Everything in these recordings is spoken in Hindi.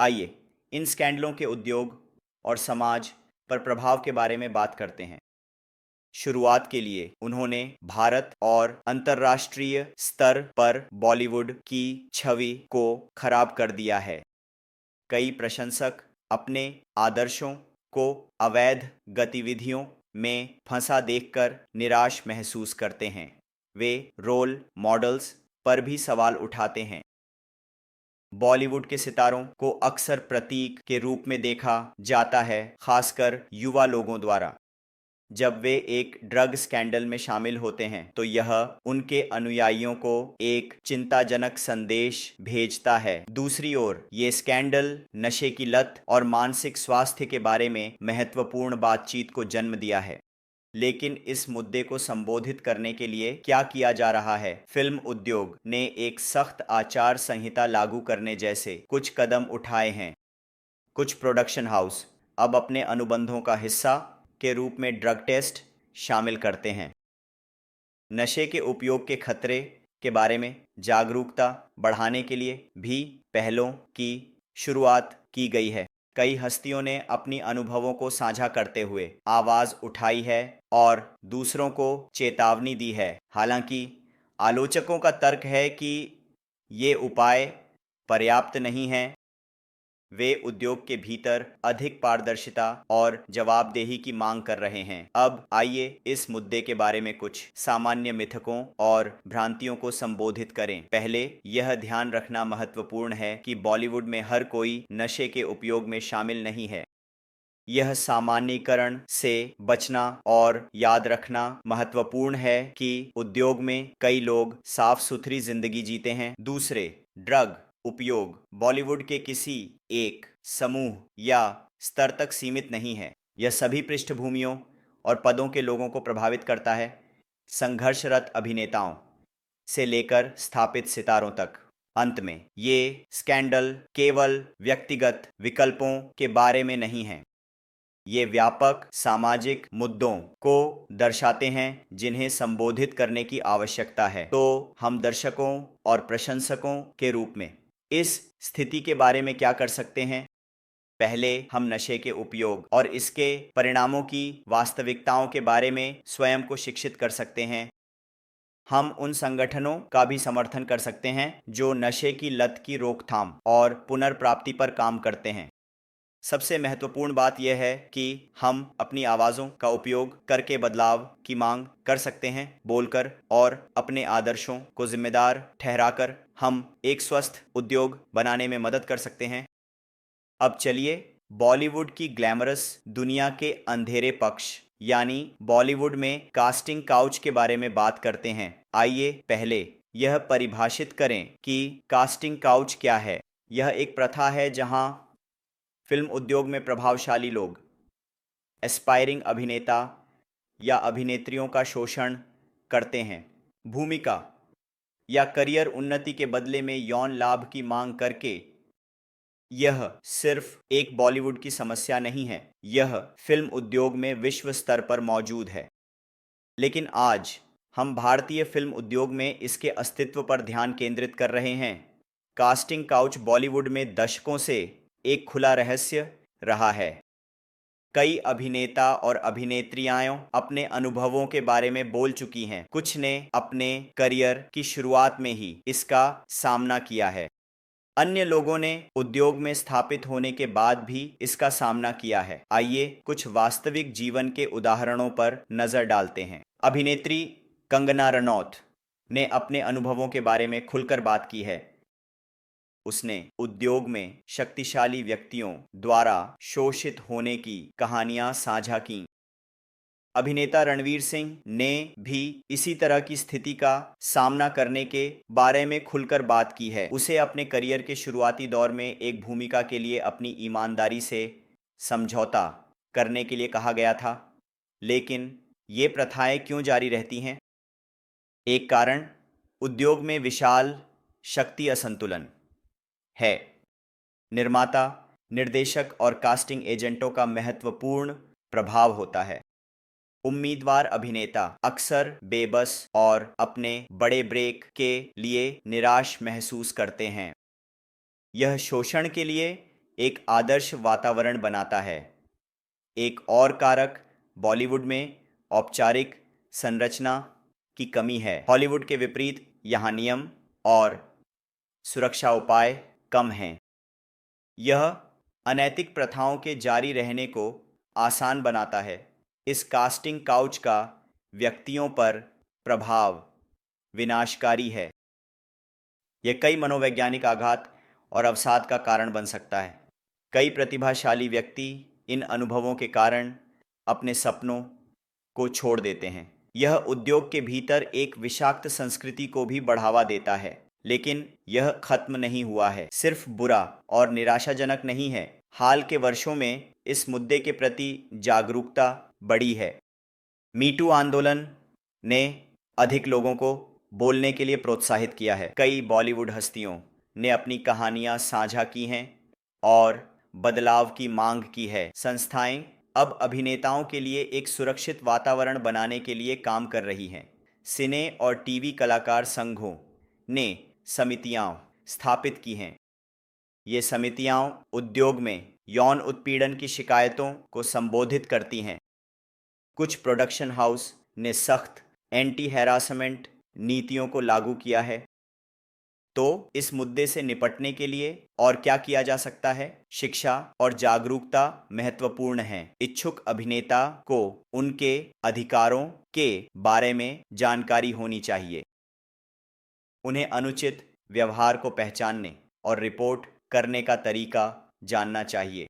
आइए इन स्कैंडलों के उद्योग और समाज पर प्रभाव के बारे में बात करते हैं। शुरुआत के लिए उन्होंने भारत और अंतर्राष्ट्रीय स्तर पर बॉलीवुड की छवि को खराब कर दिया है। कई प्रशंसक अपने आदर्शों को अवैध गतिविधियों में फंसा देखकर निराश महसूस करते हैं। वे रोल मॉडल्स पर भी सवाल उठाते हैं। बॉलीवुड के सितारों को अक्सर प्रतीक के रूप में देखा जाता है, खासकर युवा लोगों द्वारा। जब वे एक ड्रग स्कैंडल में शामिल होते हैं तो यह उनके अनुयायियों को एक चिंताजनक संदेश भेजता है। दूसरी ओर ये स्कैंडल नशे की लत और मानसिक स्वास्थ्य के बारे में महत्वपूर्ण बातचीत को जन्म दिया है। लेकिन इस मुद्दे को संबोधित करने के लिए क्या किया जा रहा है? फिल्म उद्योग ने एक सख्त आचार संहिता लागू करने जैसे कुछ कदम उठाए हैं। कुछ प्रोडक्शन हाउस अब अपने अनुबंधों का हिस्सा के रूप में ड्रग टेस्ट शामिल करते हैं। नशे के उपयोग के खतरे के बारे में जागरूकता बढ़ाने के लिए भी पहलों की शुरुआत की गई है। कई हस्तियों ने अपनी अनुभवों को साझा करते हुए आवाज़ उठाई है और दूसरों को चेतावनी दी है। हालांकि आलोचकों का तर्क है कि ये उपाय पर्याप्त नहीं हैं। वे उद्योग के भीतर अधिक पारदर्शिता और जवाबदेही की मांग कर रहे हैं। अब आइए इस मुद्दे के बारे में कुछ सामान्य मिथकों और भ्रांतियों को संबोधित करें। पहले, यह ध्यान रखना महत्वपूर्ण है कि बॉलीवुड में हर कोई नशे के उपयोग में शामिल नहीं है। यह सामान्यीकरण से बचना और याद रखना महत्वपूर्ण है कि उद्योग में कई लोग साफ सुथरी जिंदगी जीते हैं। दूसरे, ड्रग उपयोग बॉलीवुड के किसी एक समूह या स्तर तक सीमित नहीं है। यह सभी पृष्ठभूमियों और पदों के लोगों को प्रभावित करता है, संघर्षरत अभिनेताओं से लेकर स्थापित सितारों तक। अंत में, ये स्कैंडल केवल व्यक्तिगत विकल्पों के बारे में नहीं है। ये व्यापक सामाजिक मुद्दों को दर्शाते हैं जिन्हें संबोधित करने की आवश्यकता है। तो हम दर्शकों और प्रशंसकों के रूप में इस स्थिति के बारे में क्या कर सकते हैं? पहले, हम नशे के उपयोग और इसके परिणामों की वास्तविकताओं के बारे में स्वयं को शिक्षित कर सकते हैं। हम उन संगठनों का भी समर्थन कर सकते हैं जो नशे की लत की रोकथाम और पुनर्प्राप्ति पर काम करते हैं। सबसे महत्वपूर्ण बात यह है कि हम अपनी आवाज़ों का उपयोग करके बदलाव की मांग कर सकते हैं। बोलकर और अपने आदर्शों को जिम्मेदार ठहराकर हम एक स्वस्थ उद्योग बनाने में मदद कर सकते हैं। अब चलिए बॉलीवुड की ग्लैमरस दुनिया के अंधेरे पक्ष यानी बॉलीवुड में कास्टिंग काउच के बारे में बात करते हैं। आइए पहले यह परिभाषित करें कि कास्टिंग काउच क्या है। यह एक प्रथा है जहां फिल्म उद्योग में प्रभावशाली लोग एस्पायरिंग अभिनेता या अभिनेत्रियों का शोषण करते हैं। भूमिका या करियर उन्नति के बदले में यौन लाभ की मांग करके। यह सिर्फ एक बॉलीवुड की समस्या नहीं है, यह फिल्म उद्योग में विश्व स्तर पर मौजूद है। लेकिन आज हम भारतीय फिल्म उद्योग में इसके अस्तित्व पर ध्यान केंद्रित कर रहे हैं। कास्टिंग काउच बॉलीवुड में दशकों से एक खुला रहस्य रहा है। कई अभिनेता और अभिनेत्रियां अपने अनुभवों के बारे में बोल चुकी हैं। कुछ ने अपने करियर की शुरुआत में ही इसका सामना किया है। अन्य लोगों ने उद्योग में स्थापित होने के बाद भी इसका सामना किया है। आइए कुछ वास्तविक जीवन के उदाहरणों पर नजर डालते हैं। अभिनेत्री कंगना रनौत ने अपने अनुभवों के बारे में खुलकर बात की है। उसने उद्योग में शक्तिशाली व्यक्तियों द्वारा शोषित होने की कहानियां साझा की। अभिनेता रणवीर सिंह ने भी इसी तरह की स्थिति का सामना करने के बारे में खुलकर बात की है। उसे अपने करियर के शुरुआती दौर में एक भूमिका के लिए अपनी ईमानदारी से समझौता करने के लिए कहा गया था। लेकिन ये प्रथाएं क्यों जारी रहती हैं? एक कारण उद्योग में विशाल शक्ति असंतुलन है। निर्माता, निर्देशक और कास्टिंग एजेंटों का महत्वपूर्ण प्रभाव होता है। उम्मीदवार अभिनेता अक्सर बेबस और अपने बड़े ब्रेक के लिए निराश महसूस करते हैं। यह शोषण के लिए एक आदर्श वातावरण बनाता है। एक और कारक बॉलीवुड में औपचारिक संरचना की कमी है। हॉलीवुड के विपरीत यहाँ नियम और सुरक्षा उपाय कम हैं। यह अनैतिक प्रथाओं के जारी रहने को आसान बनाता है। इस कास्टिंग काउच का व्यक्तियों पर प्रभाव विनाशकारी है। यह कई मनोवैज्ञानिक आघात और अवसाद का कारण बन सकता है। कई प्रतिभाशाली व्यक्ति इन अनुभवों के कारण अपने सपनों को छोड़ देते हैं। यह उद्योग के भीतर एक विषाक्त संस्कृति को भी बढ़ावा देता है। लेकिन यह खत्म नहीं हुआ है, सिर्फ बुरा और निराशाजनक नहीं है। हाल के वर्षों में इस मुद्दे के प्रति जागरूकता बढ़ी है। मीटू आंदोलन ने अधिक लोगों को बोलने के लिए प्रोत्साहित किया है। कई बॉलीवुड हस्तियों ने अपनी कहानियां साझा की हैं और बदलाव की मांग की है। संस्थाएं अब अभिनेताओं के लिए एक सुरक्षित वातावरण बनाने के लिए काम कर रही हैं। सिने और टीवी कलाकार संघों ने समितियां स्थापित की हैं। ये समितियां उद्योग में यौन उत्पीड़न की शिकायतों को संबोधित करती हैं। कुछ प्रोडक्शन हाउस ने सख्त एंटी हैरासमेंट नीतियों को लागू किया है। तो इस मुद्दे से निपटने के लिए और क्या किया जा सकता है? शिक्षा और जागरूकता महत्वपूर्ण है। इच्छुक अभिनेता को उनके अधिकारों के बारे में जानकारी होनी चाहिए। उन्हें अनुचित व्यवहार को पहचानने और रिपोर्ट करने का तरीका जानना चाहिए।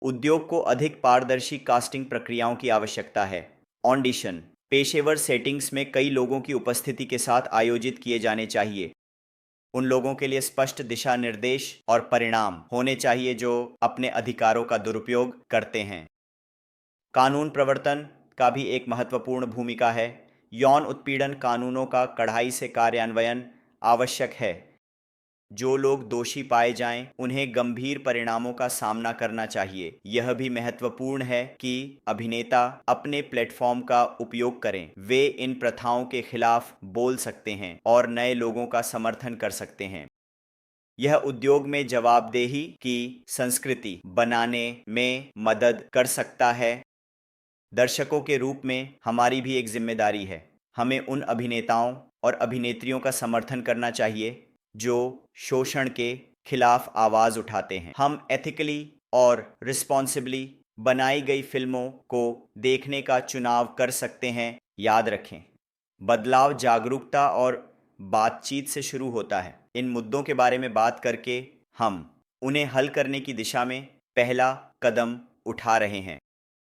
उद्योग को अधिक पारदर्शी कास्टिंग प्रक्रियाओं की आवश्यकता है। ऑडिशन पेशेवर सेटिंग्स में कई लोगों की उपस्थिति के साथ आयोजित किए जाने चाहिए। उन लोगों के लिए स्पष्ट दिशा निर्देश और परिणाम होने चाहिए जो अपने अधिकारों का दुरुपयोग करते हैं। कानून प्रवर्तन का भी एक महत्वपूर्ण भूमिका है। यौन उत्पीड़न कानूनों का कड़ाई से कार्यान्वयन आवश्यक है। जो लोग दोषी पाए जाएं, उन्हें गंभीर परिणामों का सामना करना चाहिए। यह भी महत्वपूर्ण है कि अभिनेता अपने प्लेटफॉर्म का उपयोग करें। वे इन प्रथाओं के खिलाफ बोल सकते हैं और नए लोगों का समर्थन कर सकते हैं। यह उद्योग में जवाबदेही की संस्कृति बनाने में मदद कर सकता है। दर्शकों के रूप में हमारी भी एक जिम्मेदारी है। हमें उन अभिनेताओं और अभिनेत्रियों का समर्थन करना चाहिए जो शोषण के खिलाफ आवाज़ उठाते हैं। हम एथिकली और रिस्पॉन्सिबली बनाई गई फिल्मों को देखने का चुनाव कर सकते हैं। याद रखें, बदलाव जागरूकता और बातचीत से शुरू होता है। इन मुद्दों के बारे में बात करके हम उन्हें हल करने की दिशा में पहला कदम उठा रहे हैं।